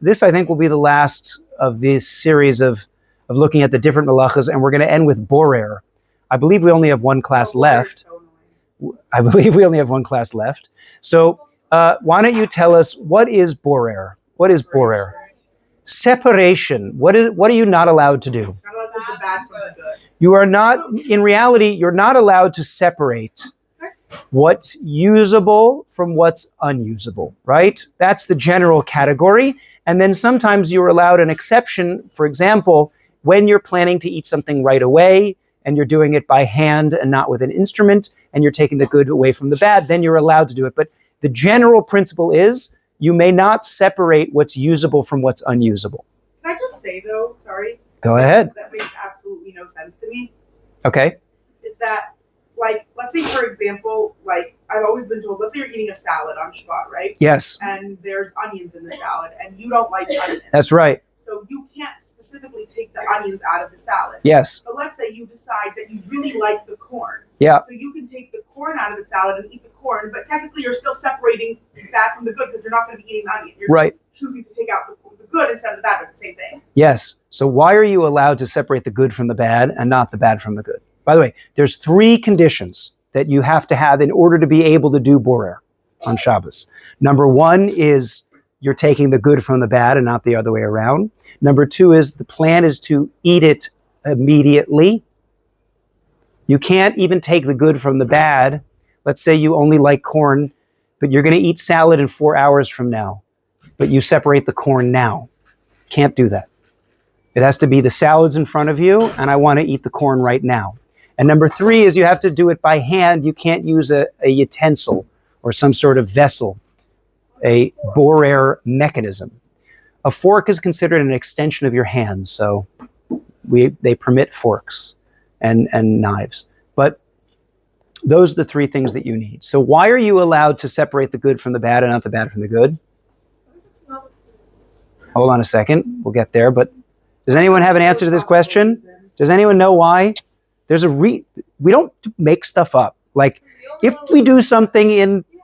this I think will be the last of this series of looking at the different malachas, and we're going to end with borer. I believe we only have one class left. So why don't you tell us, what is borer? What is borer? Separation. What are you not allowed to do? Not allowed to take the bad from the good. You are not, in reality, you're not allowed to separate what's usable from what's unusable, right? That's the general category. And then sometimes you're allowed an exception. For example, when you're planning to eat something right away and you're doing it by hand and not with an instrument, and you're taking the good away from the bad, then you're allowed to do it. But the general principle is you may not separate what's usable from what's unusable. Can I just say, though, sorry? Go ahead. That makes absolutely no sense to me. Okay. Is that, like, let's say, for example, like, I've always been told, let's say you're eating a salad on Shabbat, right? Yes. And there's onions in the salad, and you don't like onions. That's right. So you can't specifically take the onions out of the salad. Yes. But let's say you decide that you really like the corn. Yeah. So you can take the corn out of the salad and eat the corn, but technically you're still separating bad from the good because you're not going to be eating the onion. You're right. choosing to take out the good instead of the bad, but it's the same thing. Yes. So why are you allowed to separate the good from the bad and not the bad from the good? By the way, there's 3 conditions that you have to have in order to be able to do borer on Shabbos. Number 1 is you're taking the good from the bad and not the other way around. Number 2 is the plan is to eat it immediately. You can't even take the good from the bad. Let's say you only like corn, but you're going to eat salad in 4 hours from now, but you separate the corn now. Can't do that. It has to be the salad's in front of you, and I want to eat the corn right now. And number 3 is you have to do it by hand. You can't use a utensil or some sort of vessel, a borer mechanism. A fork is considered an extension of your hands, so they permit forks and knives. But those are the 3 things that you need. So why are you allowed to separate the good from the bad and not the bad from the good? Hold on a second, we'll get there. But does anyone have an answer to this question? Does anyone know why? We don't make stuff up. Like, if we do something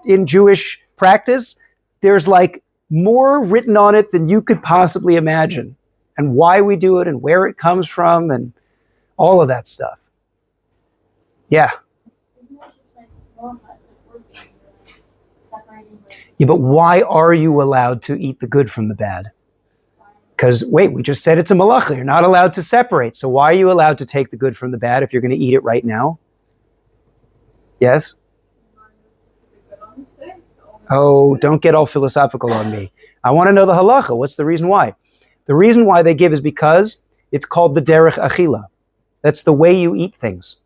in Jewish practice, there's like more written on it than you could possibly imagine, and why we do it and where it comes from and all of that stuff. Yeah. Yeah, but why are you allowed to eat the good from the bad? Because, wait, we just said it's a malacha. You're not allowed to separate. So why are you allowed to take the good from the bad if you're going to eat it right now? Yes? Oh, don't get all philosophical on me. I want to know the halacha. What's the reason why? The reason why they give is because it's called the derech achila. That's the way you eat things.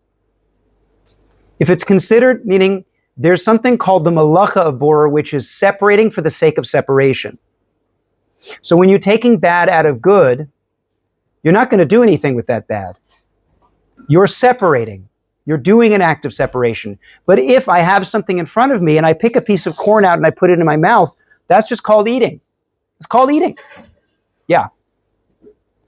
If it's considered, meaning there's something called the malacha of borer, which is separating for the sake of separation. So when you're taking bad out of good, you're not going to do anything with that bad. You're separating. You're doing an act of separation. But if I have something in front of me and I pick a piece of corn out and I put it in my mouth, that's just called eating. It's called eating. Yeah.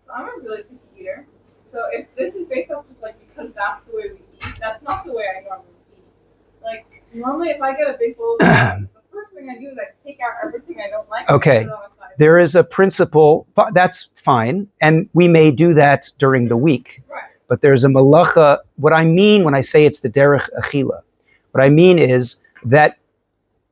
So I'm a really picky eater. So if this is based off just like because that's the way we eat, that's not the way I normally eat. Like normally if I get a big bowl of the first thing I do is I take out everything I don't like. Okay. And put it on the side. There is a principle, that's fine, and we may do that during the week. Right. But there's a malacha. What I mean when I say it's the derech achila, what I mean is that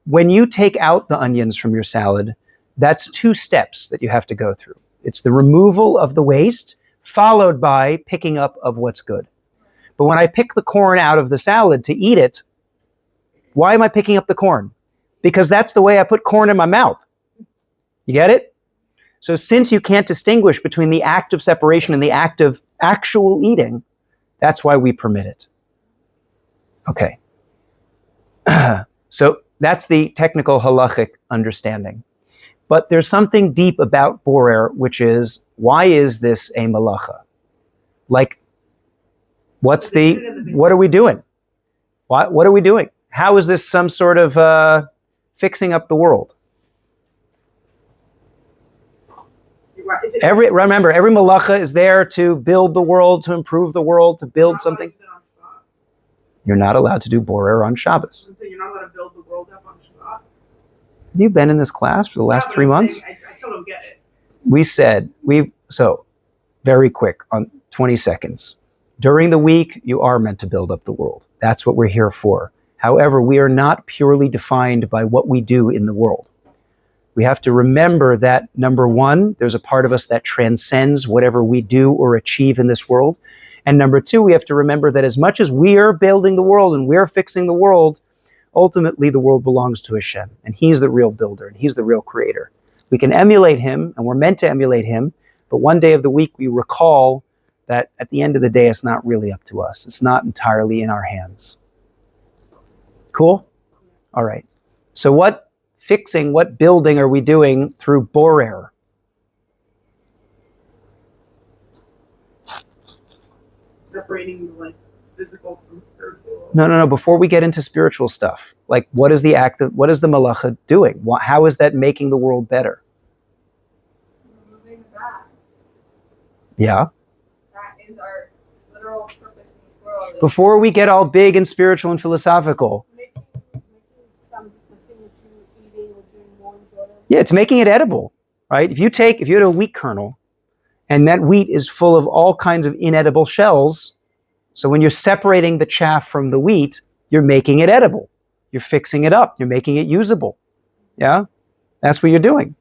when you take out the onions from your salad, that's 2 steps that you have to go through. It's the removal of the waste, followed by picking up of what's good. But when I pick the corn out of the salad to eat it, why am I picking up the corn? Because that's the way I put corn in my mouth. You get it? So since you can't distinguish between the act of separation and the act of actual eating, that's why we permit it. Okay. So that's the technical halachic understanding. But there's something deep about borer, which is, why is this a malacha? Like, what are we doing? What are we doing? How is this some sort of fixing up the world? Remember, every malacha is there to build the world, to improve the world, to build something. You're not allowed to do borer on Shabbos. So you're not allowed to build the world up on Shabbat? Have you been in this class for the last 3 months? I still don't get it. we said, so very quick on 20 seconds. During the week, you are meant to build up the world. That's what we're here for. However, we are not purely defined by what we do in the world. We have to remember that, number one, there's a part of us that transcends whatever we do or achieve in this world. And number two, we have to remember that as much as we are building the world and we're fixing the world, ultimately the world belongs to Hashem. And He's the real builder and He's the real creator. We can emulate Him, and we're meant to emulate Him, but one day of the week we recall that at the end of the day, it's not really up to us. It's not entirely in our hands. Cool? All right. So what building are we doing through borer? Separating the like physical from spiritual. No. Before we get into spiritual stuff, like what is the malacha doing? How is that making the world better? Removing that. Yeah. That is our literal purpose in this world. Before we get all big and spiritual and philosophical. Yeah, it's making it edible, right? If you had a wheat kernel, and that wheat is full of all kinds of inedible shells, so when you're separating the chaff from the wheat, you're making it edible. You're fixing it up. You're making it usable. Yeah, that's what you're doing.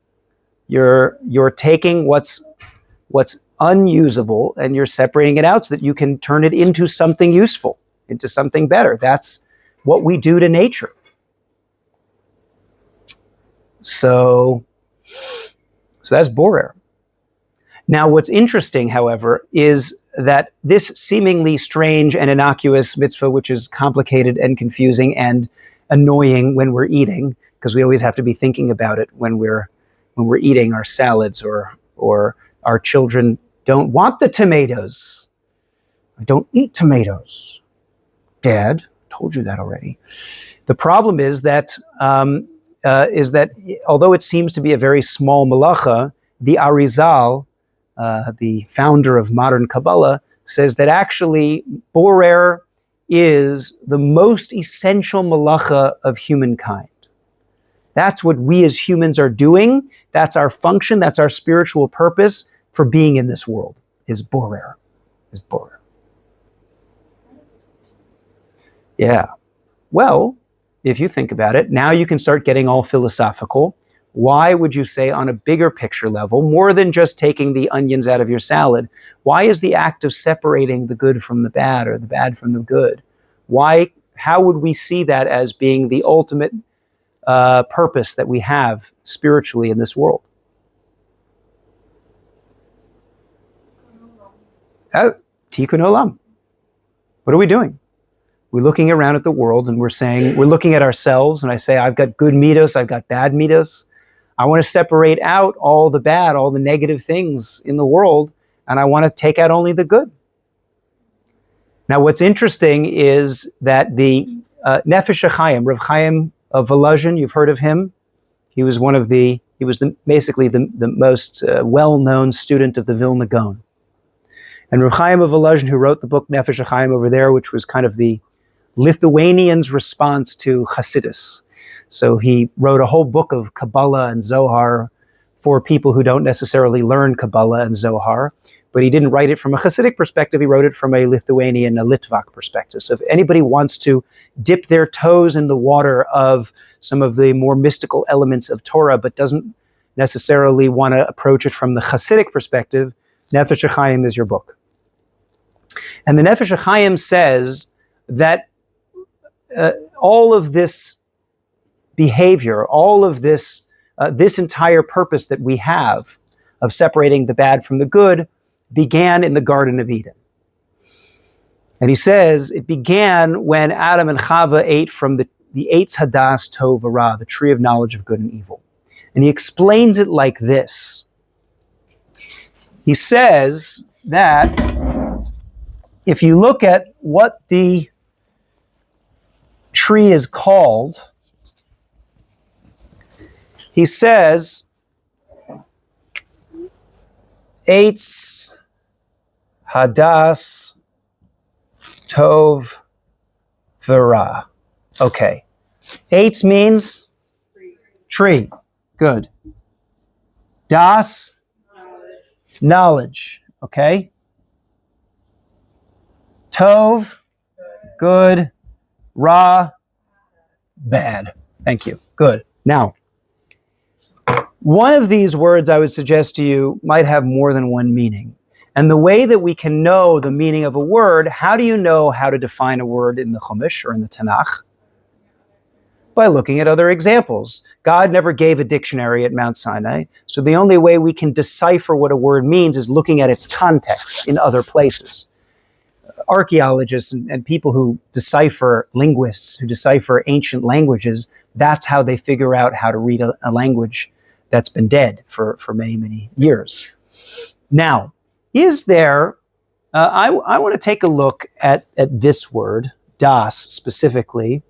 You're taking what's unusable and you're separating it out so that you can turn it into something useful, into something better. That's what we do to nature. So that's borer. Now, what's interesting, however, is that this seemingly strange and innocuous mitzvah, which is complicated and confusing and annoying when we're eating, because we always have to be thinking about it when we're eating our salads, or our children don't want the tomatoes. I don't eat tomatoes. Dad, I told you that already. The problem is that although it seems to be a very small malacha, the Arizal, the founder of modern Kabbalah, says that actually borer is the most essential malacha of humankind. That's what we as humans are doing. That's our function. That's our spiritual purpose for being in this world, is borer. Yeah. Well, if you think about it, now you can start getting all philosophical. Why would you say on a bigger picture level, more than just taking the onions out of your salad, why is the act of separating the good from the bad or the bad from the good? How would we see that as being the ultimate purpose that we have spiritually in this world? Tikkun olam. What are we doing? We're looking around at the world and we're looking at ourselves, and I say, I've got good midos, I've got bad midos. I want to separate out all the bad, all the negative things in the world, and I want to take out only the good. Now, what's interesting is that the Nefesh HaChaim, Rav Chaim of Volozhin, you've heard of him. He was basically the most well-known student of the Vilna Gaon. And Rav Chaim of Volozhin, who wrote the book Nefesh HaChaim over there, which was kind of the Lithuanians' response to Hasidus. So he wrote a whole book of Kabbalah and Zohar for people who don't necessarily learn Kabbalah and Zohar, but he didn't write it from a Hasidic perspective, he wrote it from a Lithuanian, a Litvak perspective. So if anybody wants to dip their toes in the water of some of the more mystical elements of Torah, but doesn't necessarily want to approach it from the Hasidic perspective, Nefesh HaChaim is your book. And the Nefesh HaChaim says that all of this behavior, all of this entire purpose that we have of separating the bad from the good began in the Garden of Eden. And he says it began when Adam and Chava ate from the Eitz Hadas Tov V'Ra, the tree of knowledge of good and evil. And he explains it like this. He says that if you look at what the tree is called, he says, Eitz Hadas Tov V'Ra. Okay. Eitz means tree. Good. Das, knowledge, okay? Tov, good. Ra, bad. Thank you. Good. Now, one of these words I would suggest to you might have more than one meaning. And the way that we can know the meaning of a word, how do you know how to define a word in the Chumash or in the Tanakh? By looking at other examples. God never gave a dictionary at Mount Sinai, so the only way we can decipher what a word means is looking at its context in other places. Archaeologists and people who decipher, linguists who decipher ancient languages, that's how they figure out how to read a language that's been dead for many, many years. Now, is there, I want to take a look at this word, das specifically,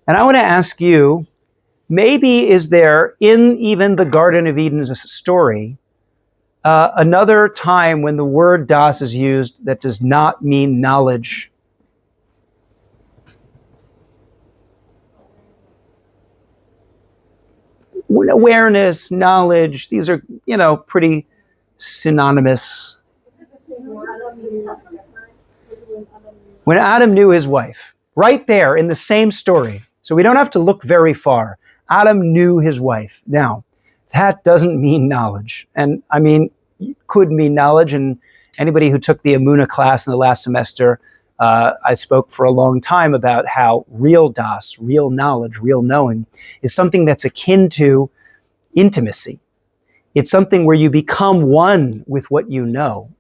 and I want to ask you, maybe is there in even the Garden of Eden's story, another time when the word das is used that does not mean knowledge? Awareness, knowledge, these are, pretty synonymous. When Adam knew his wife, right there in the same story. So we don't have to look very far. Adam knew his wife. Now, that doesn't mean knowledge. And I mean, it could mean knowledge. And anybody who took the Emunah class in the last semester, I spoke for a long time about how real das, real knowledge, real knowing, is something that's akin to intimacy. It's something where you become one with what you know.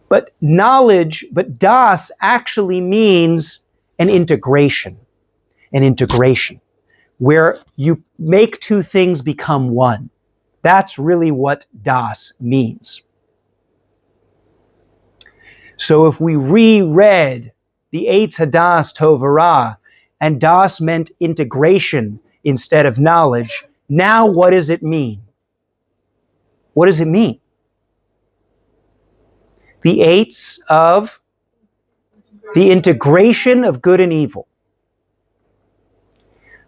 But knowledge, but das actually means an integration, where you make two things become one. That's really what das means. So if we reread the Eitz Hadas Tov Ra, and das meant integration instead of knowledge, now what does it mean? What does it mean? The Eitz of the integration of good and evil.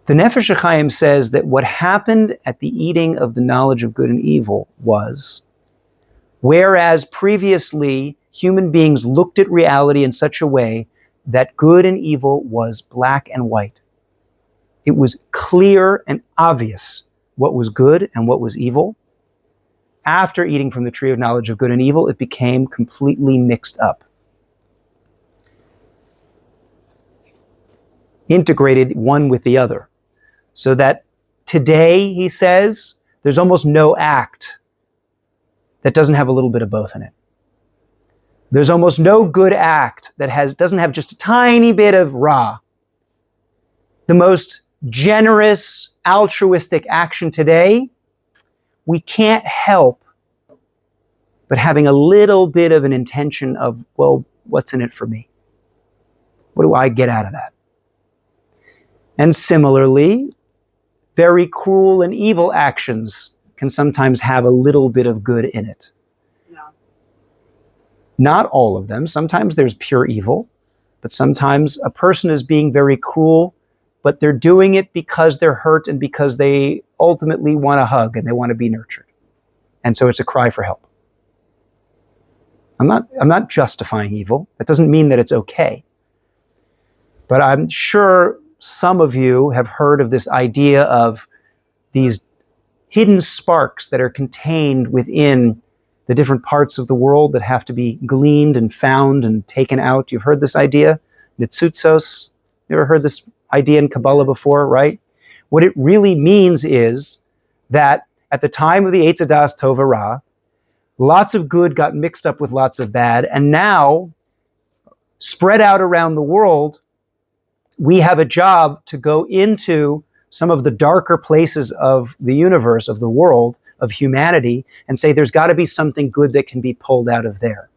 The Nefesh HaChaim says that what happened at the eating of the knowledge of good and evil was, whereas previously human beings looked at reality in such a way that good and evil was black and white. It was clear and obvious what was good and what was evil. After eating from the tree of knowledge of good and evil, it became completely mixed up. Integrated one with the other. So that today, he says, there's almost no act that doesn't have a little bit of both in it. There's almost no good act that doesn't have just a tiny bit of ra. The most generous, altruistic action today, we can't help but having a little bit of an intention of, well, what's in it for me? What do I get out of that? And similarly, very cruel and evil actions can sometimes have a little bit of good in it. No. Not all of them. Sometimes there's pure evil, but sometimes a person is being very cruel, but they're doing it because they're hurt and because they ultimately want a hug and they want to be nurtured. And so it's a cry for help. I'm not justifying evil. That doesn't mean that it's okay. But I'm sure some of you have heard of this idea of these hidden sparks that are contained within the different parts of the world that have to be gleaned and found and taken out. You've heard this idea? Nitzutzos. You ever heard this idea in Kabbalah before, right? What it really means is that at the time of the Eitz Hadas Tov Ra, lots of good got mixed up with lots of bad, and now, spread out around the world, we have a job to go into some of the darker places of the universe, of the world, of humanity, and say there's got to be something good that can be pulled out of there.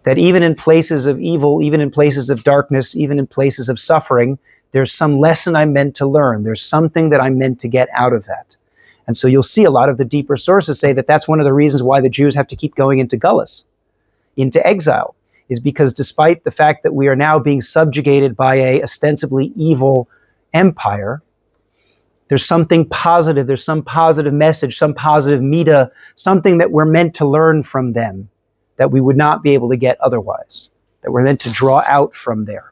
That even in places of evil, even in places of darkness, even in places of suffering, there's some lesson I'm meant to learn. There's something that I'm meant to get out of that. And so you'll see a lot of the deeper sources say that that's one of the reasons why the Jews have to keep going into gullus, into exile, is because despite the fact that we are now being subjugated by a ostensibly evil empire, There's something positive, there's some positive message, some positive midah, something that we're meant to learn from them that we would not be able to get otherwise, that we're meant to draw out from there.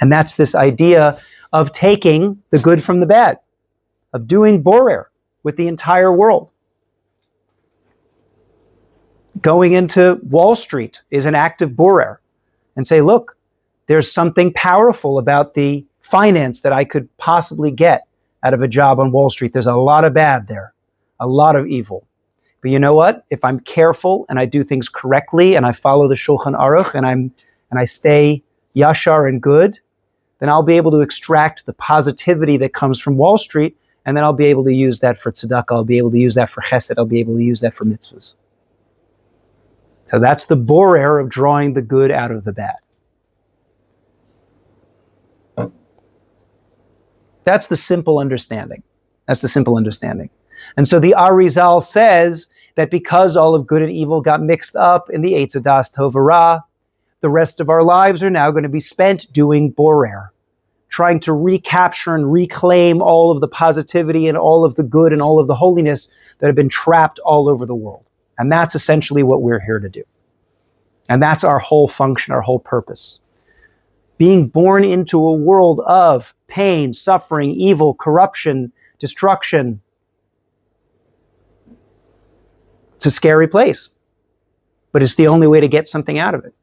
And that's this idea of taking the good from the bad, of doing borer with the entire world. Going into Wall Street is an act of borer and say, look, there's something powerful about the finance that I could possibly get out of a job on Wall Street. There's a lot of bad there, a lot of evil. But you know what? If I'm careful and I do things correctly and I follow the Shulchan Aruch and I stay yashar and good, then I'll be able to extract the positivity that comes from Wall Street, and then I'll be able to use that for tzedakah, I'll be able to use that for chesed, I'll be able to use that for mitzvahs. So that's the borer of drawing the good out of the bad. That's the simple understanding. That's the simple understanding. And so the Arizal says that because all of good and evil got mixed up in the Eitz Hadas Tov Ra, the rest of our lives are now going to be spent doing borer, trying to recapture and reclaim all of the positivity and all of the good and all of the holiness that have been trapped all over the world. And that's essentially what we're here to do. And that's our whole function, our whole purpose. Being born into a world of pain, suffering, evil, corruption, destruction. It's a scary place, but it's the only way to get something out of it.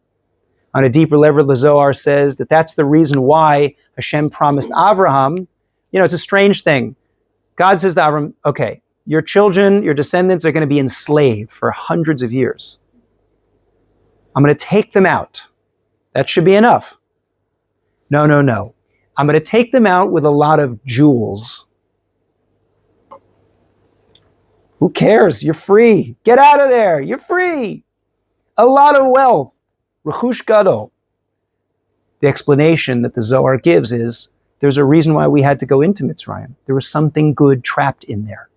On a deeper level, the Zohar says that that's the reason why Hashem promised Avraham. You know, it's a strange thing. God says to Avraham, okay, your children, your descendants are going to be enslaved for hundreds of years. I'm going to take them out. That should be enough. No. I'm going to take them out with a lot of jewels. Who cares? You're free. Get out of there. You're free. A lot of wealth. Rechush gadol. The explanation that the Zohar gives is there's a reason why we had to go into Mitzrayim. There was something good trapped in there,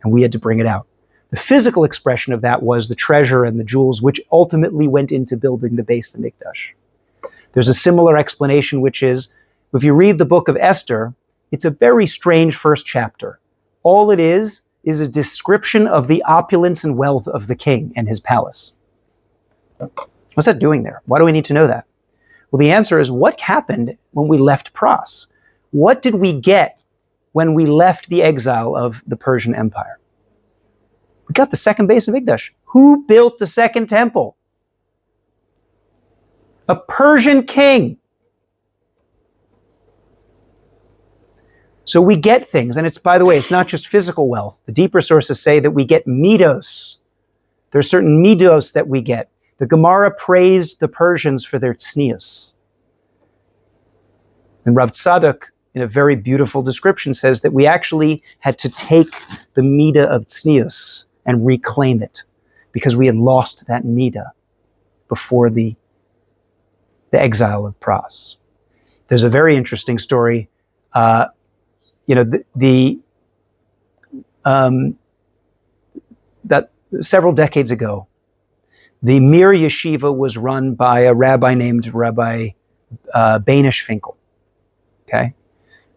and we had to bring it out. The physical expression of that was the treasure and the jewels, which ultimately went into building the Beis Hamikdash. There's a similar explanation, which is, if you read the book of Esther, it's a very strange first chapter. All it is a description of the opulence and wealth of the king and his palace. What's that doing there? Why do we need to know that? Well, the answer is, what happened when we left Pras? What did we get when we left the exile of the Persian Empire? We got the second Beis Hamikdash. Who built the second temple? A Persian king. So we get things, and it's, by the way, it's not just physical wealth. The deeper sources say that we get midos. There are certain midos that we get. The Gemara praised the Persians for their tznius. And Rav Tzadok, in a very beautiful description, says that we actually had to take the midah of tznius and reclaim it, because we had lost that midah before the exile of Pras. There's a very interesting story. That several decades ago, the Mir Yeshiva was run by a rabbi named Rabbi Banish Finkel. Okay,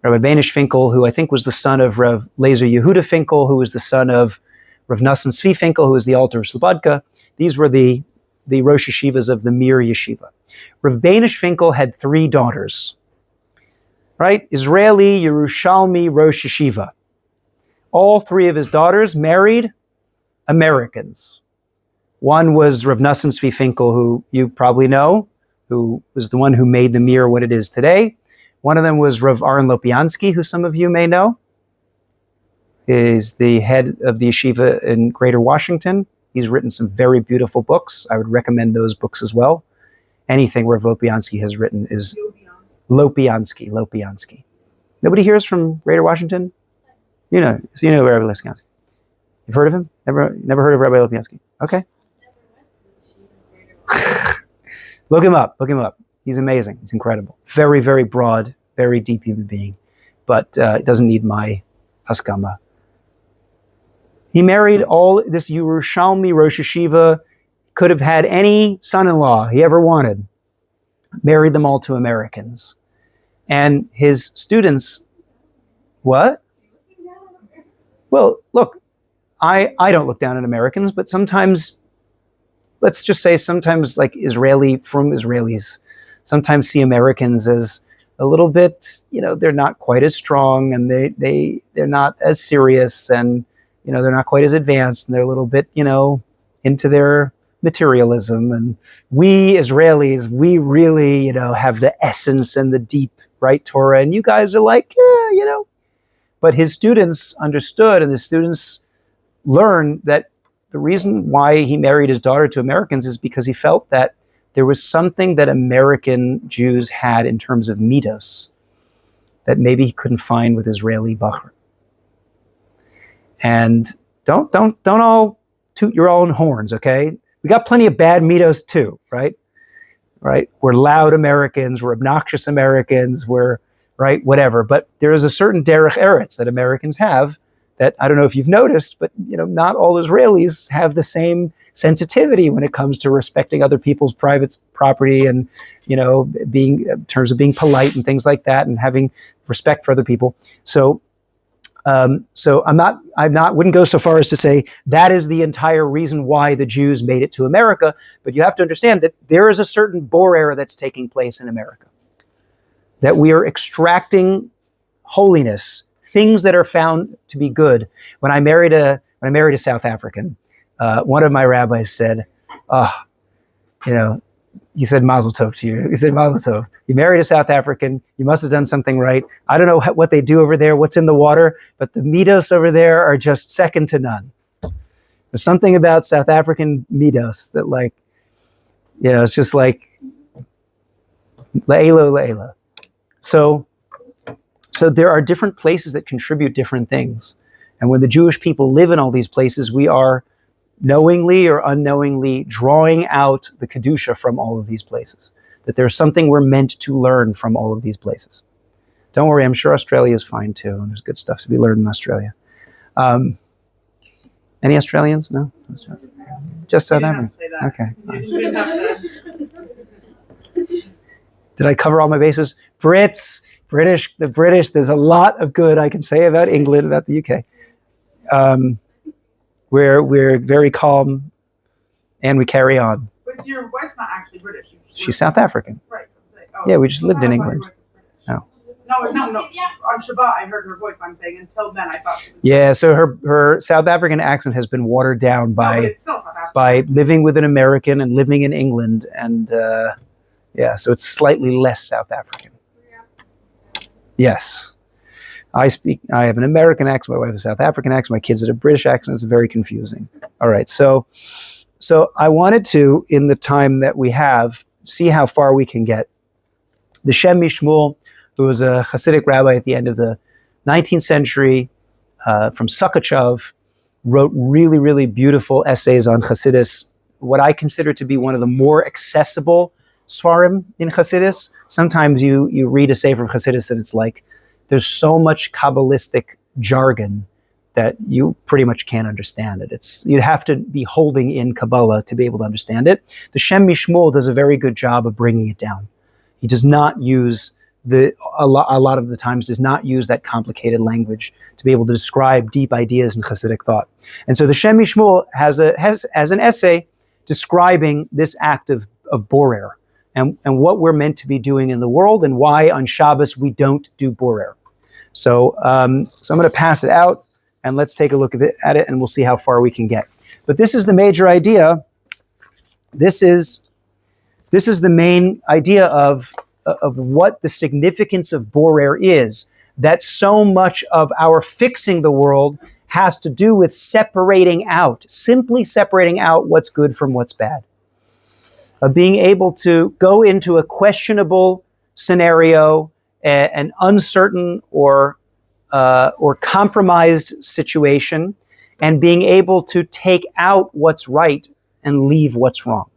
Rabbi Banish Finkel, who I think was the son of Rav Lezer Yehuda Finkel, who was the son of Rav Nassan Tzvi Finkel, who was the Alter of Slobodka. These were the Rosh Yeshivas of the Mir Yeshiva. Rav Banish Finkel had 3 daughters, right? Israeli, Yerushalmi, Rosh Yeshiva. All 3 of his daughters married Americans. One was Rav Nassan Tzvi Finkel, who you probably know, who was the one who made the Mir what it is today. One of them was Rav Aaron Lopiansky, who some of you may know. Is the head of the yeshiva in Greater Washington. He's written some very beautiful books. I would recommend those books as well. Anything Rav Lopiansky has written is Lopiansky. Nobody here is from Greater Washington? You know Rabbi Lopiansky. You've heard of him? Never heard of Rabbi Lopiansky? Okay. Look him up. He's amazing. He's incredible. Very, very broad, very deep human being. But it doesn't need my haskama. He married all this Yerushalmi Rosh Yeshiva, could have had any son-in-law he ever wanted. Married them all to Americans. And his students What? Looking down on America. Well, look, I don't look down on Americans, but sometimes, let's just say sometimes like Israelis sometimes see Americans as a little bit, they're not quite as strong, and they're not as serious, and they're not quite as advanced, and they're a little bit, into their materialism. And we Israelis, we really, have the essence and the deep, right, Torah, and you guys are like, yeah. But his students understood, and the students learned that the reason why he married his daughter to Americans is because he felt that there was something that American Jews had in terms of midos that maybe he couldn't find with Israeli bachur. And don't all toot your own horns, okay? We got plenty of bad midos too, right? Right? We're loud Americans, we're obnoxious Americans, we're, right, whatever. But there is a certain derech eretz that Americans have that, I don't know if you've noticed, but not all Israelis have the same sensitivity when it comes to respecting other people's private property, and being, in terms of being polite and things like that, and having respect for other people. So wouldn't go so far as to say that is the entire reason why the Jews made it to America, but you have to understand that there is a certain borer that's taking place in America, that we are extracting holiness, things that are found to be good. When I married a South African, one of my rabbis said, he said mazel tov to you. He said mazel tov. You married a South African. You must have done something right. I don't know what they do over there, what's in the water, but the midos over there are just second to none. There's something about South African midos that, like, it's just like la'elo, la'elo. So there are different places that contribute different things. And when the Jewish people live in all these places, we are knowingly or unknowingly drawing out the Kedusha from all of these places. That there's something we're meant to learn from all of these places. Don't worry, I'm sure Australia is fine too, and there's good stuff to be learned in Australia. Any Australians? No? Just South Africans? Okay. Did I cover all my bases? The British, there's a lot of good I can say about England, about the UK. We're very calm, and we carry on. But your wife's not actually British. She's South African. Right. So it's like, Yeah, we just lived in England. No. No. On Shabbat, I heard her voice. I'm saying until then, I thought she was. Yeah, so her South African accent has been watered down but it's still South African. by living with an American and living in England, and so it's slightly less South African. Yes. I have an American accent, my wife has a South African accent, my kids have a British accent. It's very confusing. All right, so I wanted to, in the time that we have, see how far we can get. The Shem Mishmul, who was a Hasidic rabbi at the end of the 19th century, from Sukachov, wrote really, really beautiful essays on Hasidus, what I consider to be one of the more accessible Svarim in Hasidus. Sometimes you read a sefer of Hasidus and it's like, there's so much Kabbalistic jargon that you pretty much can't understand it. You'd have to be holding in Kabbalah to be able to understand it. The Shem Mishmul does a very good job of bringing it down. He does not use a lot of the times does not use that complicated language to be able to describe deep ideas in Hasidic thought. And so the Shem Mishmul has an essay describing this act of borer and what we're meant to be doing in the world, and why on Shabbos we don't do borer. So I'm going to pass it out, and let's take a look at it, and we'll see how far we can get. But this is the major idea. This is the main idea of what the significance of borer is, that so much of our fixing the world has to do with simply separating out what's good from what's bad. Of being able to go into a questionable scenario, an uncertain or compromised situation, and being able to take out what's right and leave what's wrong.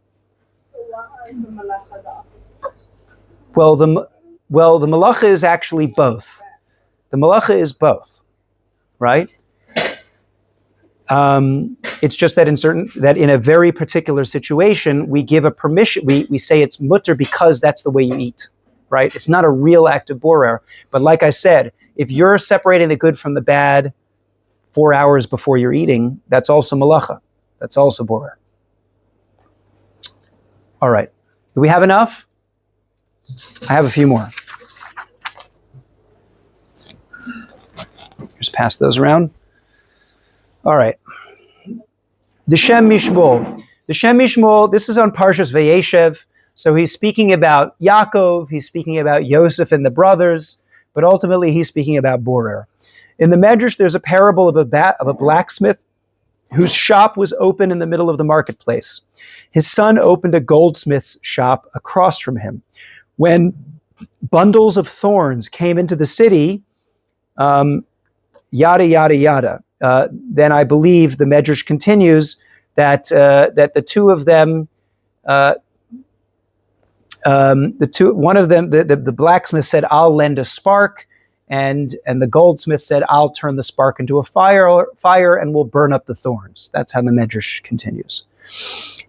Well, the malacha is actually both. The malacha is both, right? It's just that in a very particular situation, we give a permission. We say it's mutter because that's the way you eat, right? It's not a real act of borer. But like I said, if you're separating the good from the bad 4 hours before you're eating, that's also malacha. That's also borer. All right. Do we have enough? I have a few more. Just pass those around. All right. The Shem Mishmol. The Shem Mishmol, this is on Parshas Vayeshev. So he's speaking about Yaakov, he's speaking about Yosef and the brothers, but ultimately he's speaking about borer. In the Medrash, there's a parable of a blacksmith whose shop was open in the middle of the marketplace. His son opened a goldsmith's shop across from him. When bundles of thorns came into the city, yada, yada, yada, then I believe the Medrash continues that the two of them, one of them, the blacksmith said, "I'll lend a spark," and the goldsmith said, "I'll turn the spark into a fire and we'll burn up the thorns." That's how the Medrash continues.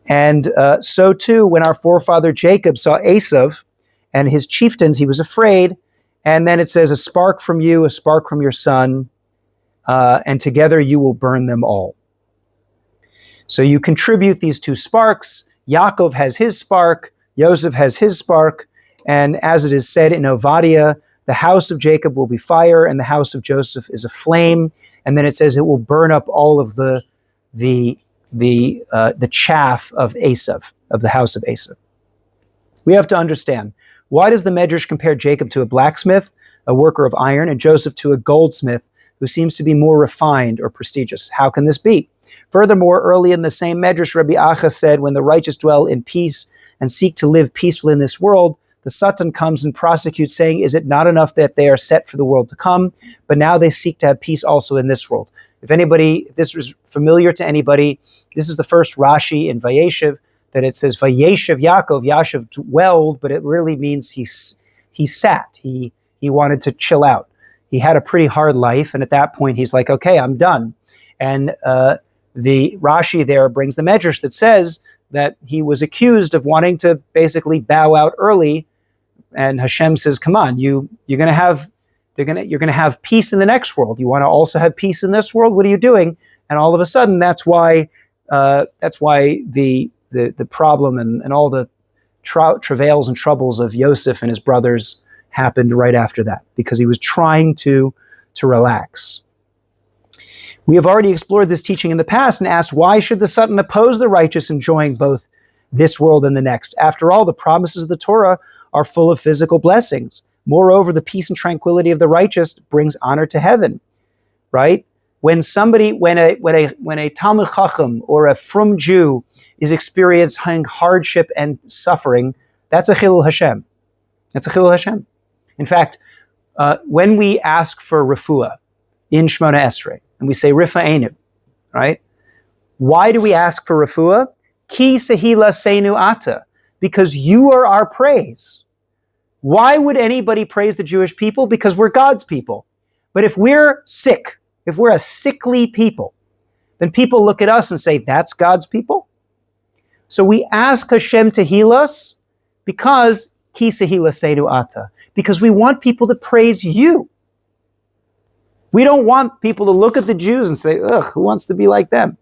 And so too, when our forefather Jacob saw Esav and his chieftains, he was afraid. And then it says, "A spark from you, a spark from your son, and together you will burn them all." So you contribute these two sparks. Yaakov has his spark, Yosef has his spark, and as it is said in Ovadia, the house of Jacob will be fire, and the house of Joseph is a flame. And then it says it will burn up all of the chaff of Esav, of the house of Esav. We have to understand, why does the Medrash compare Jacob to a blacksmith, a worker of iron, and Joseph to a goldsmith who seems to be more refined or prestigious? How can this be? Furthermore, early in the same Medrash, Rabbi Acha said, when the righteous dwell in peace and seek to live peacefully in this world, the Satan comes and prosecutes, saying, is it not enough that they are set for the world to come, but now they seek to have peace also in this world? If this was familiar to anybody, this is the first Rashi in Vayeshev, that it says, Vayeshev Yaakov, Yashav dwelled, but it really means he sat, he wanted to chill out. He had a pretty hard life, and at that point he's like, okay, I'm done. And the Rashi there brings the Medrash that says that he was accused of wanting to basically bow out early, and Hashem says, "Come on, you're going to have peace in the next world. You want to also have peace in this world. What are you doing?" And all of a sudden, that's why the problem and all the travails and troubles of Yosef and his brothers happened right after that, because he was trying to relax. We have already explored this teaching in the past and asked, why should the Satan oppose the righteous enjoying both this world and the next? After all, the promises of the Torah are full of physical blessings. Moreover, the peace and tranquility of the righteous brings honor to heaven, right? When a Talmid Chacham or a frum Jew is experiencing hardship and suffering, that's a Chilul Hashem. That's a Chilul Hashem. In fact, when we ask for refuah in Shemona Esrei, and we say Rifa'enu, right? Why do we ask for refuah? Ki sehila seinu ata, because you are our praise. Why would anybody praise the Jewish people? Because we're God's people. But if we're sick, if we're a sickly people, then people look at us and say, that's God's people? So we ask Hashem to heal us because Ki sehila seinu ata, because we want people to praise you. We don't want people to look at the Jews and say, ugh, who wants to be like them?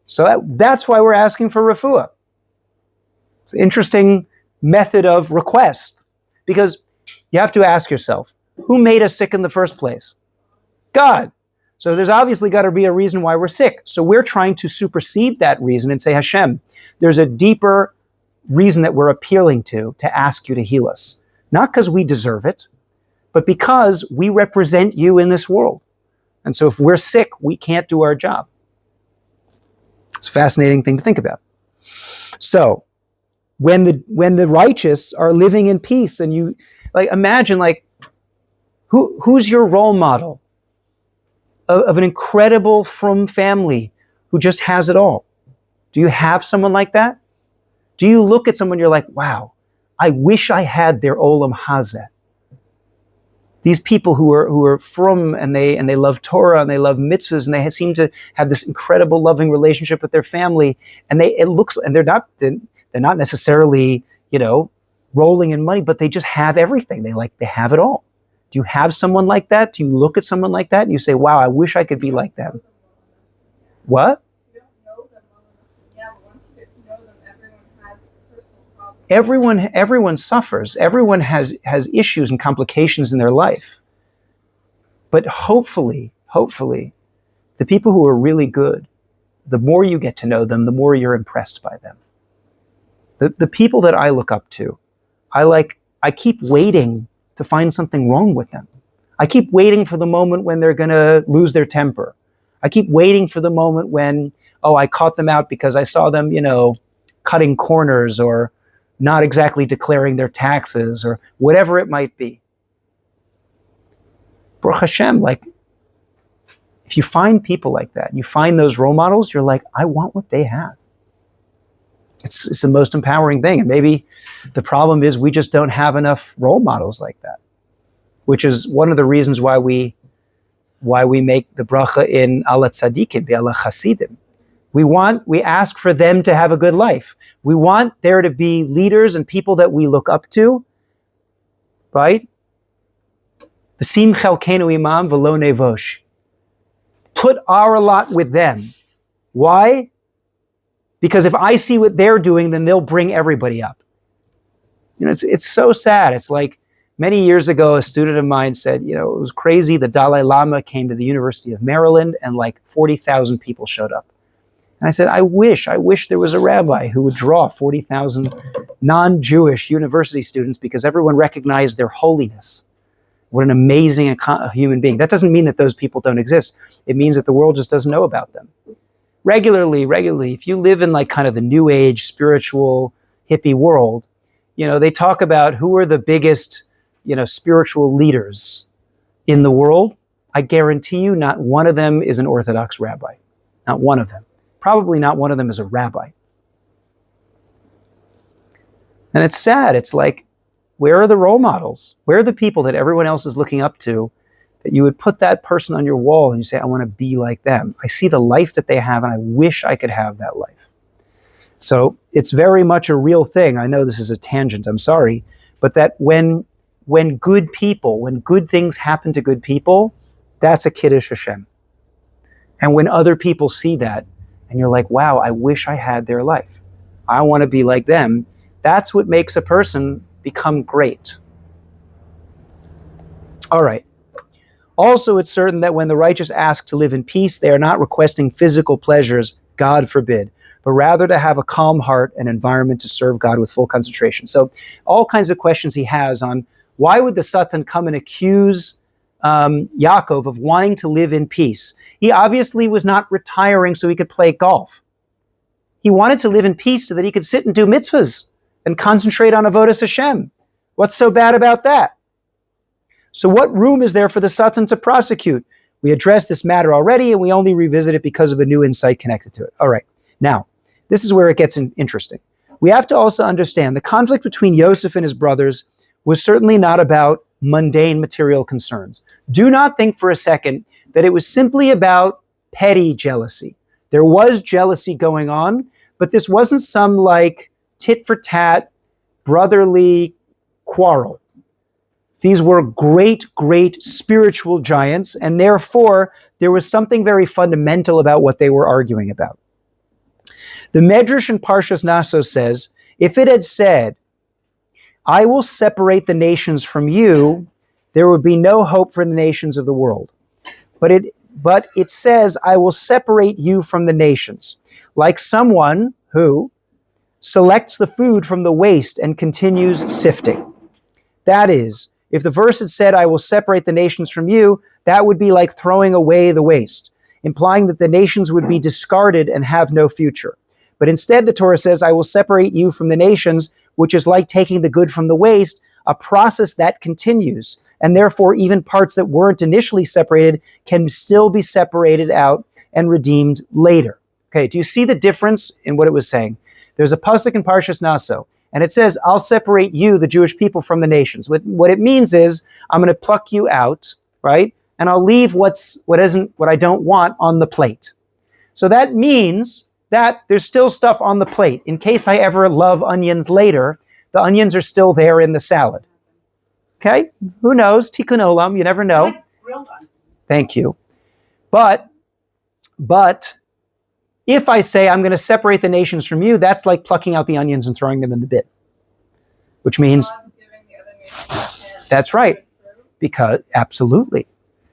So that's why we're asking for refuah. It's an interesting method of request, because you have to ask yourself, who made us sick in the first place? God. So there's obviously got to be a reason why we're sick. So we're trying to supersede that reason and say, Hashem, there's a deeper reason that we're appealing to ask you to heal us. Not because we deserve it, but because we represent you in this world. And so if we're sick, we can't do our job. It's a fascinating thing to think about. So when the righteous are living in peace, and you imagine who's your role model of an incredible frum family who just has it all? Do you have someone like that? Do you look at someone, you're like, wow, I wish I had their olam hazeh. These people who are frum and they love Torah and they love mitzvahs and they seem to have this incredible loving relationship with their family, and they're not necessarily rolling in money, but they just have everything. They have it all. Do you have someone like that? Do you look at someone like that and you say, wow, I wish I could be like them? What? You don't know them well enough. Yeah, but once you get to know them, everyone has personal problems. Everyone suffers. Everyone has issues and complications in their life. But hopefully, the people who are really good, the more you get to know them, the more you're impressed by them. The people that I look up to, I keep waiting to find something wrong with them. I keep waiting for the moment when they're going to lose their temper. I keep waiting for the moment when, I caught them out because I saw them, cutting corners or not exactly declaring their taxes or whatever it might be. Baruch Hashem, if you find people like that, you find those role models, you're like, I want what they have. It's the most empowering thing. And maybe the problem is we just don't have enough role models like that, which is one of the reasons why we make the bracha in ala tzadikim, ala chasidim. We ask for them to have a good life. We want there to be leaders and people that we look up to, right? Besim chelkenu imam v'lo nevosh. Put our lot with them. Why? Because if I see what they're doing, then they'll bring everybody up. It's so sad. It's like many years ago, a student of mine said, it was crazy. The Dalai Lama came to the University of Maryland and 40,000 people showed up. And I said, I wish there was a rabbi who would draw 40,000 non-Jewish university students because everyone recognized their holiness. What an amazing human being. That doesn't mean that those people don't exist. It means that the world just doesn't know about them. Regularly, if you live in kind of the new age, spiritual, hippie world, they talk about who are the biggest, spiritual leaders in the world. I guarantee you not one of them is an Orthodox rabbi. Not one of them. Probably not one of them is a rabbi. And it's sad. It's like, where are the role models? Where are the people that everyone else is looking up to that you would put that person on your wall and you say, I want to be like them. I see the life that they have and I wish I could have that life. So it's very much a real thing. I know this is a tangent, I'm sorry, but that when good people, when good things happen to good people, that's a Kiddush Hashem. And when other people see that and you're like, wow, I wish I had their life. I want to be like them. That's what makes a person become great. All right. Also, it's certain that when the righteous ask to live in peace, they are not requesting physical pleasures, God forbid, but rather to have a calm heart and environment to serve God with full concentration. So all kinds of questions he has on why would the Satan come and accuse Yaakov of wanting to live in peace? He obviously was not retiring so he could play golf. He wanted to live in peace so that he could sit and do mitzvahs and concentrate on avodas Hashem. What's so bad about that? So what room is there for the Satan to prosecute? We addressed this matter already, and we only revisit it because of a new insight connected to it. All right. Now, this is where it gets interesting. We have to also understand the conflict between Yosef and his brothers was certainly not about mundane material concerns. Do not think for a second that it was simply about petty jealousy. There was jealousy going on, but this wasn't some tit for tat, brotherly quarrel. These were great, great spiritual giants, and therefore there was something very fundamental about what they were arguing about. The Medrash in Parshas Naso says, if it had said, I will separate the nations from you, there would be no hope for the nations of the world. But it says, I will separate you from the nations, like someone who selects the food from the waste and continues sifting. That is, if the verse had said, I will separate the nations from you, that would be like throwing away the waste, implying that the nations would be discarded and have no future. But instead, the Torah says, I will separate you from the nations, which is like taking the good from the waste, a process that continues. And therefore, even parts that weren't initially separated can still be separated out and redeemed later. Okay, do you see the difference in what it was saying? There's a pasuk in Parshas Naso, and it says, I'll separate you, the Jewish people, from the nations. What it means is, I'm going to pluck you out, right? And I'll leave what I don't want on the plate. So that means that there's still stuff on the plate. In case I ever love onions later, the onions are still there in the salad. Okay, who knows? Tikkun olam, you never I know. like grilled onions. Thank you. But if I say I'm going to separate the nations from you, that's like plucking out the onions and throwing them in the bin, which means God's giving the other nations a chance that's right. to break through. Because absolutely.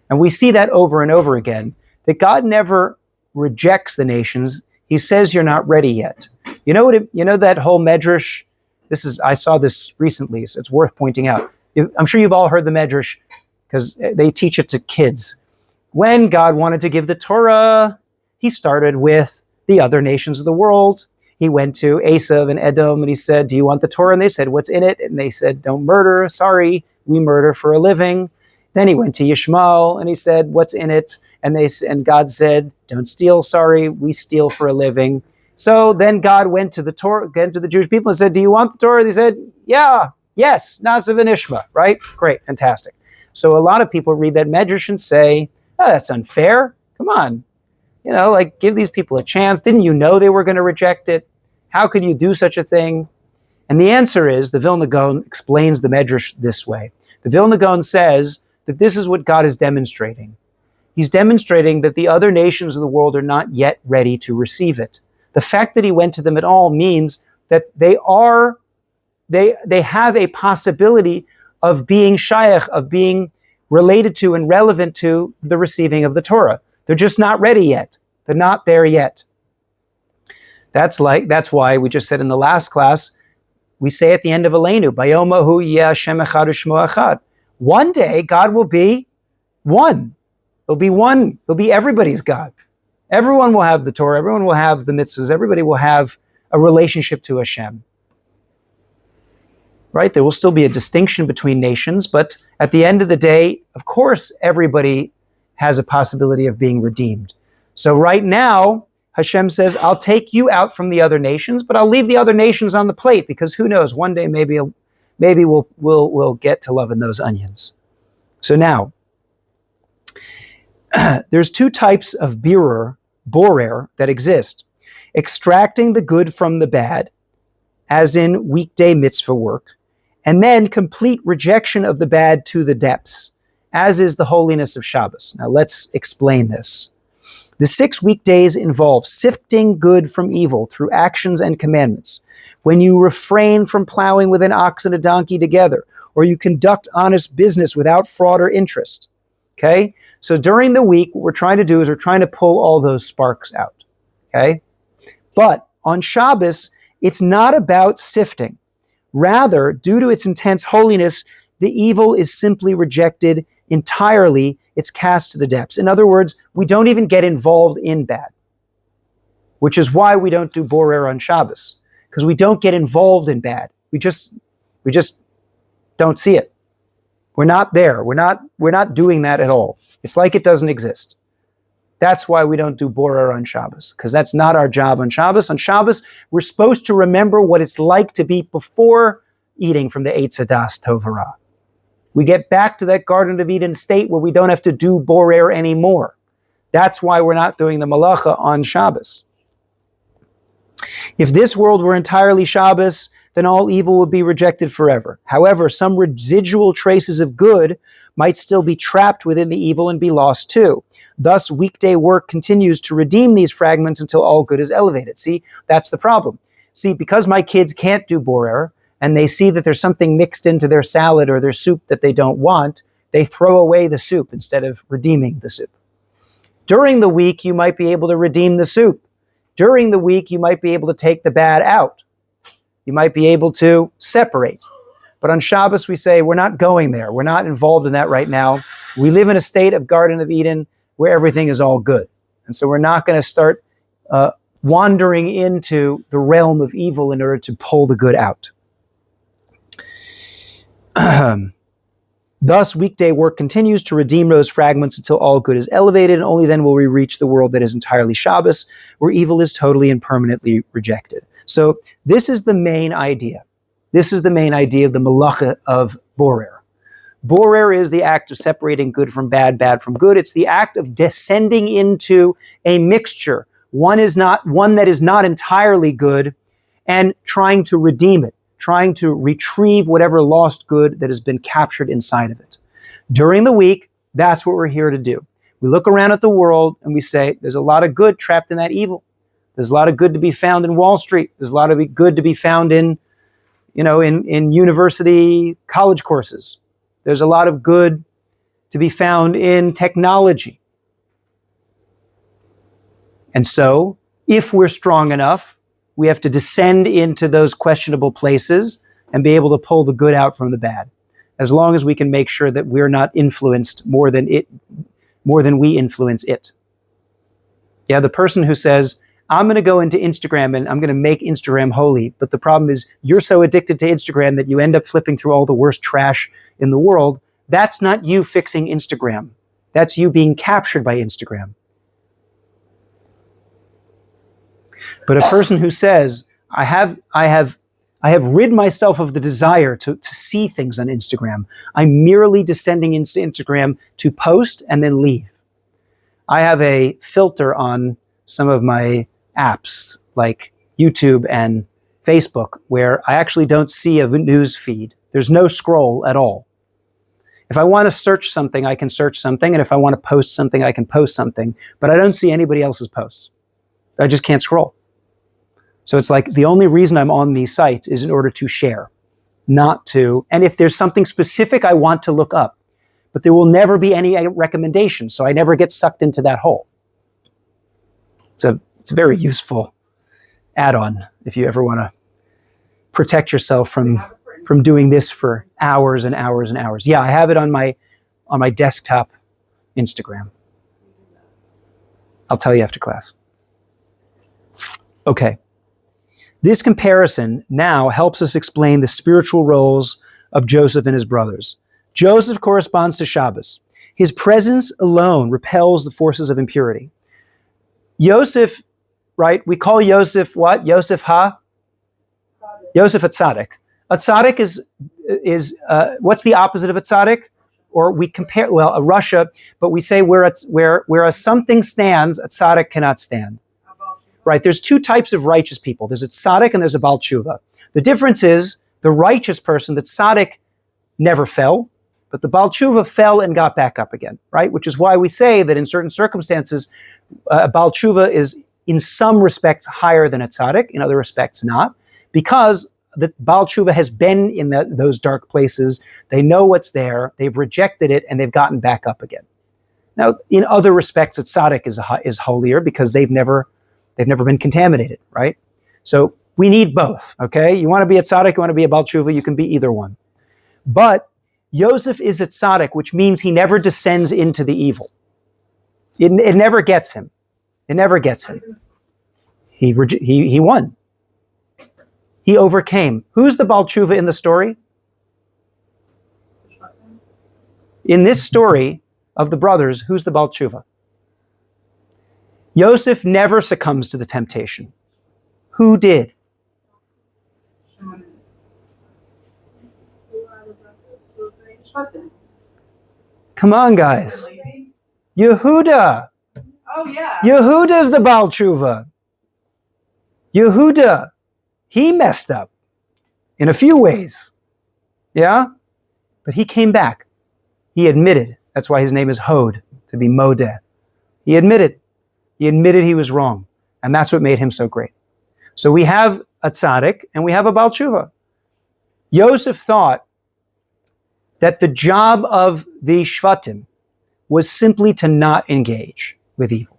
And we see that over and over again, that God never rejects the nations. He says you're not ready yet. You know that whole medrash. I saw this recently, so it's worth pointing out. I'm sure you've all heard the medrash because they teach it to kids. When God wanted to give the Torah, he started with the other nations of the world. He went to Esav and Edom and he said, do you want the Torah? And they said, what's in it? And they said, don't murder. Sorry, we murder for a living. Then he went to Yishmael and he said, what's in it? And God said, don't steal. Sorry, we steal for a living. So then God went to the Torah, again to the Jewish people and said, do you want the Torah? They said, yeah, yes, Nasav and Ishma, right? Great, fantastic. So a lot of people read that medrash and say, oh, that's unfair. Come on. Give these people a chance. Didn't you know they were going to reject it? How could you do such a thing? And the answer is, the Vilna Gaon explains the medrash this way. The Vilna Gaon says that this is what God is demonstrating. He's demonstrating that the other nations of the world are not yet ready to receive it. The fact that he went to them at all means that they have a possibility of being shaykh, of being related to and relevant to the receiving of the Torah. They're just not ready yet. They're not there yet. That's why we just said in the last class, we say at the end of Aleinu, Bayomahu yeh Hashem echad u'shmo echad. One day, God will be one. He'll be one. He'll be everybody's God. Everyone will have the Torah. Everyone will have the mitzvahs. Everybody will have a relationship to Hashem. Right? There will still be a distinction between nations, but at the end of the day, of course, everybody has a possibility of being redeemed. So right now, Hashem says, I'll take you out from the other nations, but I'll leave the other nations on the plate because who knows, one day maybe we'll get to loving those onions. So now, there's two types of borer that exist. Extracting the good from the bad, as in weekday mitzvah work, and then complete rejection of the bad to the depths, as is the holiness of Shabbos. Now let's explain this. The 6 weekdays involve sifting good from evil through actions and commandments. When you refrain from plowing with an ox and a donkey together, or you conduct honest business without fraud or interest. Okay? So during the week, what we're trying to do is we're trying to pull all those sparks out. Okay? But on Shabbos, it's not about sifting. Rather, due to its intense holiness, the evil is simply rejected entirely. It's cast to the depths. In other words, we don't even get involved in bad, which is why we don't do borer on Shabbos, because we don't get involved in bad. We just don't see it. We're not there. We're not doing that at all. It's like it doesn't exist. That's why we don't do borer on Shabbos, because that's not our job on Shabbos. On Shabbos, we're supposed to remember what it's like to be before eating from the Eitz Hadas Tov Hara. We get back to that Garden of Eden state where we don't have to do borer anymore. That's why we're not doing the malacha on Shabbos. If this world were entirely Shabbos, then all evil would be rejected forever. However, some residual traces of good might still be trapped within the evil and be lost too. Thus, weekday work continues to redeem these fragments until all good is elevated. See, that's the problem. See, because my kids can't do borer, and they see that there's something mixed into their salad or their soup that they don't want, they throw away the soup instead of redeeming the soup. During the week, you might be able to redeem the soup. During the week, you might be able to take the bad out. You might be able to separate. But on Shabbos, we say, we're not going there. We're not involved in that right now. We live in a state of Garden of Eden where everything is all good. And so we're not going to start wandering into the realm of evil in order to pull the good out. Thus, weekday work continues to redeem those fragments until all good is elevated, and only then will we reach the world that is entirely Shabbos, where evil is totally and permanently rejected. So this is the main idea. This is the main idea of the malacha of borer. Borer is the act of separating good from bad, bad from good. It's the act of descending into a mixture, one that is not entirely good, and trying to redeem it, trying to retrieve whatever lost good that has been captured inside of it. During the week, that's what we're here to do. We look around at the world and we say, there's a lot of good trapped in that evil. There's a lot of good to be found in Wall Street. There's a lot of good to be found in university college courses. There's a lot of good to be found in technology. And so, if we're strong enough, we have to descend into those questionable places and be able to pull the good out from the bad. As long as we can make sure that we're not influenced more than we influence it. Yeah, the person who says, I'm going to go into Instagram and I'm going to make Instagram holy. But the problem is you're so addicted to Instagram that you end up flipping through all the worst trash in the world. That's not you fixing Instagram. That's you being captured by Instagram. But a person who says, I have rid myself of the desire to see things on Instagram. I'm merely descending into Instagram to post and then leave. I have a filter on some of my apps like YouTube and Facebook where I actually don't see a news feed. There's no scroll at all. If I want to search something, I can search something. And if I want to post something, I can post something. But I don't see anybody else's posts. I just can't scroll. So it's like the only reason I'm on these sites is in order to share, not to. And if there's something specific I want to look up, but there will never be any recommendations, so I never get sucked into that hole. It's a very useful add-on if you ever want to protect yourself from doing this for hours and hours and hours. Yeah, I have it on my desktop Instagram. I'll tell you after class. Okay. This comparison now helps us explain the spiritual roles of Joseph and his brothers. Joseph corresponds to Shabbos. His presence alone repels the forces of impurity. Yosef, right? We call Yosef what? Yosef ha? Yosef a tzaddik. A tzaddik is what's the opposite of a tzaddik? Or we compare, a Russia, but we say where a something stands, a tzaddik cannot stand. Right? There's two types of righteous people. There's a tzaddik and there's a Baal Tshuva. The difference is the righteous person, the tzaddik, never fell, but the Baal Tshuva fell and got back up again, right? Which is why we say that in certain circumstances, a Baal Tshuva is in some respects higher than a tzaddik, in other respects not, because the Baal Tshuva has been in those dark places. They know what's there. They've rejected it and they've gotten back up again. Now, in other respects, a tzaddik is holier because they've never been contaminated, right? So we need both, okay? You want to be a tzaddik, you want to be a Baal Tshuva, you can be either one. But Yosef is a tzaddik, which means he never descends into the evil. It never gets him. It never gets him. He won. He overcame. Who's the Baal Tshuva in the story? In this story of the brothers, who's the Baal Tshuva? Yosef never succumbs to the temptation. Who did? Come on, guys. Yehuda. Oh, yeah. Yehuda's the Baal Tshuva. Yehuda. He messed up in a few ways. Yeah? But he came back. He admitted. That's why his name is Hod, to be Modeh. He admitted. He admitted he was wrong. And that's what made him so great. So we have a tzaddik and we have a Baal Tshuva. Yosef thought that the job of the Shvatim was simply to not engage with evil.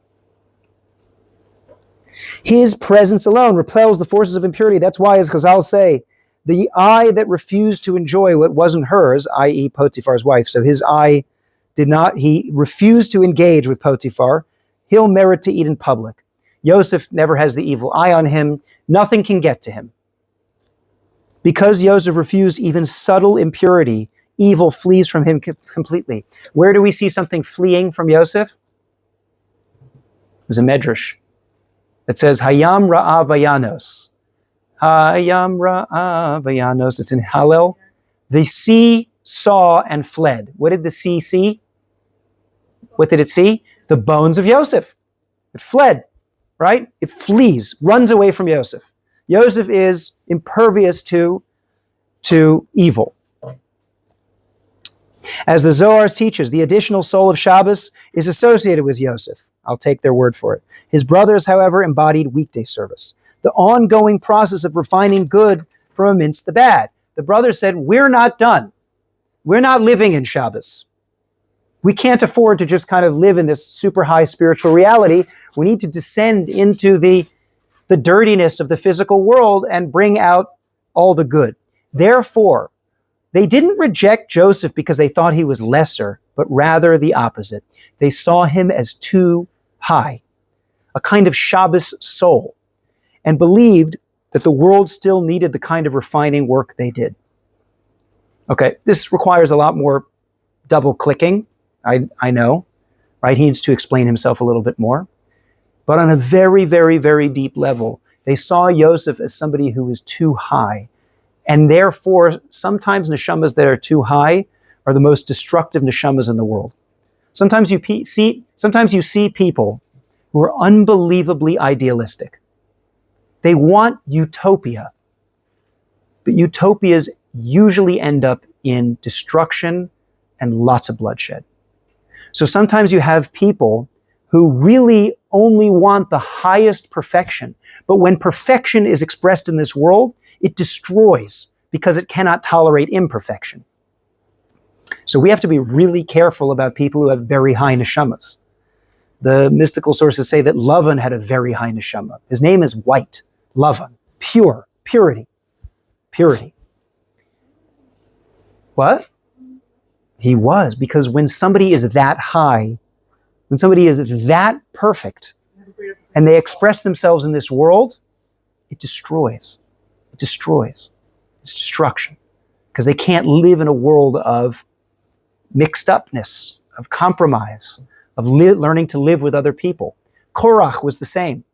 His presence alone repels the forces of impurity. That's why, as Chazal say, the eye that refused to enjoy what wasn't hers, i.e. Potiphar's wife, so his eye he refused to engage with Potiphar, he'll merit to eat in public. Yosef never has the evil eye on him. Nothing can get to him. Because Yosef refused even subtle impurity, evil flees from him completely. Where do we see something fleeing from Yosef? There's a medrash that says, Hayam Ra'ah Vayanos. Hayam Ra'ah Vayanos. It's in Hallel. The sea saw and fled. What did the sea see? What did it see? The bones of Yosef. It fled, right? It flees, runs away from Yosef. Yosef is impervious to to evil. As the Zohar teaches, the additional soul of Shabbos is associated with Yosef. I'll take their word for it. His brothers, however, embodied weekday service. The ongoing process of refining good from amidst the bad. The brothers said, we're not done. We're not living in Shabbos. We can't afford to just kind of live in this super high spiritual reality. We need to descend into the dirtiness of the physical world and bring out all the good. Therefore, they didn't reject Joseph because they thought he was lesser, but rather the opposite. They saw him as too high, a kind of Shabbos soul, and believed that the world still needed the kind of refining work they did. Okay, this requires a lot more double clicking, I know, right? He needs to explain himself a little bit more. But on a very, very, very deep level, they saw Yosef as somebody who was too high. And therefore, sometimes neshamas that are too high are the most destructive neshamas in the world. Sometimes you see people who are unbelievably idealistic. They want utopia. But utopias usually end up in destruction and lots of bloodshed. So sometimes you have people who really only want the highest perfection. But when perfection is expressed in this world, it destroys because it cannot tolerate imperfection. So we have to be really careful about people who have very high neshamas. The mystical sources say that Lavan had a very high neshama. His name is white, Lavan, pure, purity. What? He was, because when somebody is that high, when somebody is that perfect, and they express themselves in this world, it destroys. It destroys. It's destruction. Because they can't live in a world of mixed upness, of compromise, of learning to live with other people. Korach was the same.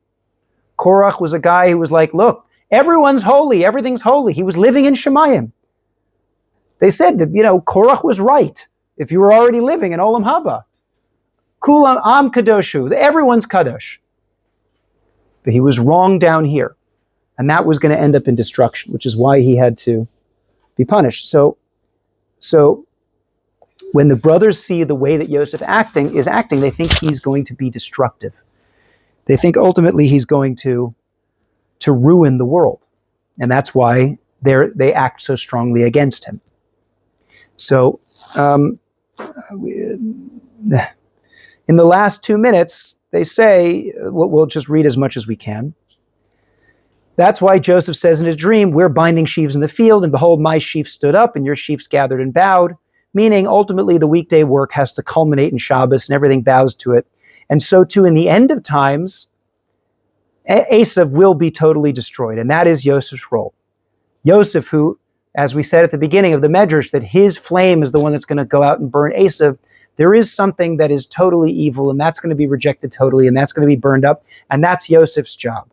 Korach was a guy who was like, look, everyone's holy, everything's holy. He was living in Shemayim. They said that, Korach was right if you were already living in Olam Haba. Kulam am kadoshu, everyone's kadosh. But he was wrong down here. And that was going to end up in destruction, which is why he had to be punished. So when the brothers see the way that Yosef is acting, they think he's going to be destructive. They think ultimately he's going to ruin the world. And that's why they act so strongly against him. So in the last 2 minutes, they say, we'll just read as much as we can. That's why Joseph says in his dream, we're binding sheaves in the field, and behold, my sheaf stood up, and your sheaves gathered and bowed, meaning ultimately the weekday work has to culminate in Shabbos, and everything bows to it. And so too, in the end of times, Esav will be totally destroyed, and that is Yosef's role. Yosef, who, as we said at the beginning of the Medrash, that his flame is the one that's going to go out and burn Esav, there is something that is totally evil, and that's going to be rejected totally, and that's going to be burned up, and that's Yosef's job.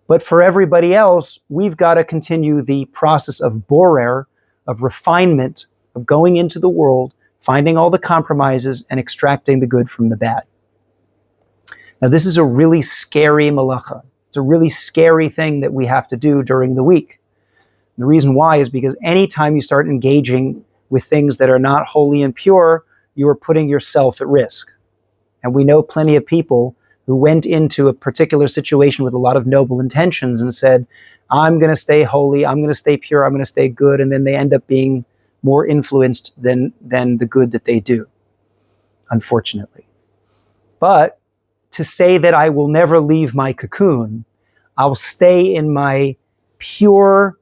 But for everybody else, we've got to continue the process of borer, of refinement, of going into the world, finding all the compromises, and extracting the good from the bad. Now, this is a really scary malacha. It's a really scary thing that we have to do during the week. The reason why is because anytime you start engaging with things that are not holy and pure, you are putting yourself at risk. And we know plenty of people who went into a particular situation with a lot of noble intentions and said, I'm going to stay holy, I'm going to stay pure, I'm going to stay good, and then they end up being more influenced than the good that they do, unfortunately. But to say that I will never leave my cocoon, I'll stay in my pure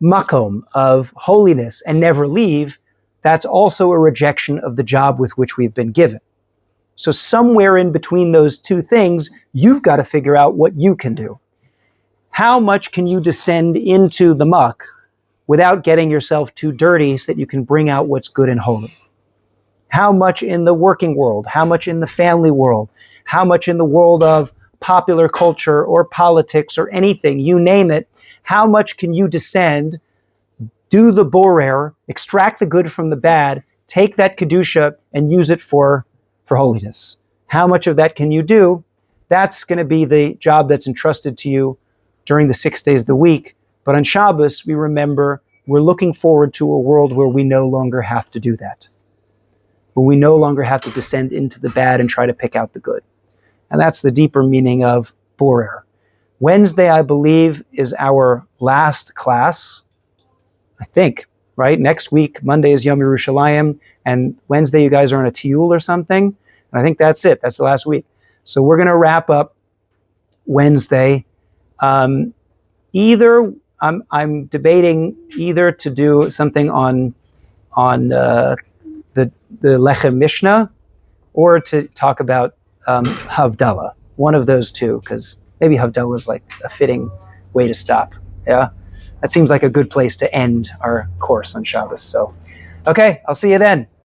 makom of holiness and never leave, that's also a rejection of the job with which we've been given. So somewhere in between those two things, you've got to figure out what you can do. How much can you descend into the muck without getting yourself too dirty so that you can bring out what's good and holy? How much in the working world? How much in the family world? How much in the world of popular culture or politics or anything, you name it? How much can you descend, do the borer, extract the good from the bad, take that kedusha and use it for holiness? How much of that can you do? That's going to be the job that's entrusted to you during the 6 days of the week. But on Shabbos, we remember we're looking forward to a world where we no longer have to do that, where we no longer have to descend into the bad and try to pick out the good. And that's the deeper meaning of Borer. Wednesday, I believe, is our last class, I think, right? Next week, Monday is Yom Yerushalayim, and Wednesday you guys are on a tiyul or something. And I think that's it. That's the last week. So we're going to wrap up Wednesday. I'm debating either to do something on the Lechem Mishnah, or to talk about Havdalah. One of those two, because maybe Havdalah is like a fitting way to stop. Yeah, that seems like a good place to end our course on Shabbos. So, okay, I'll see you then.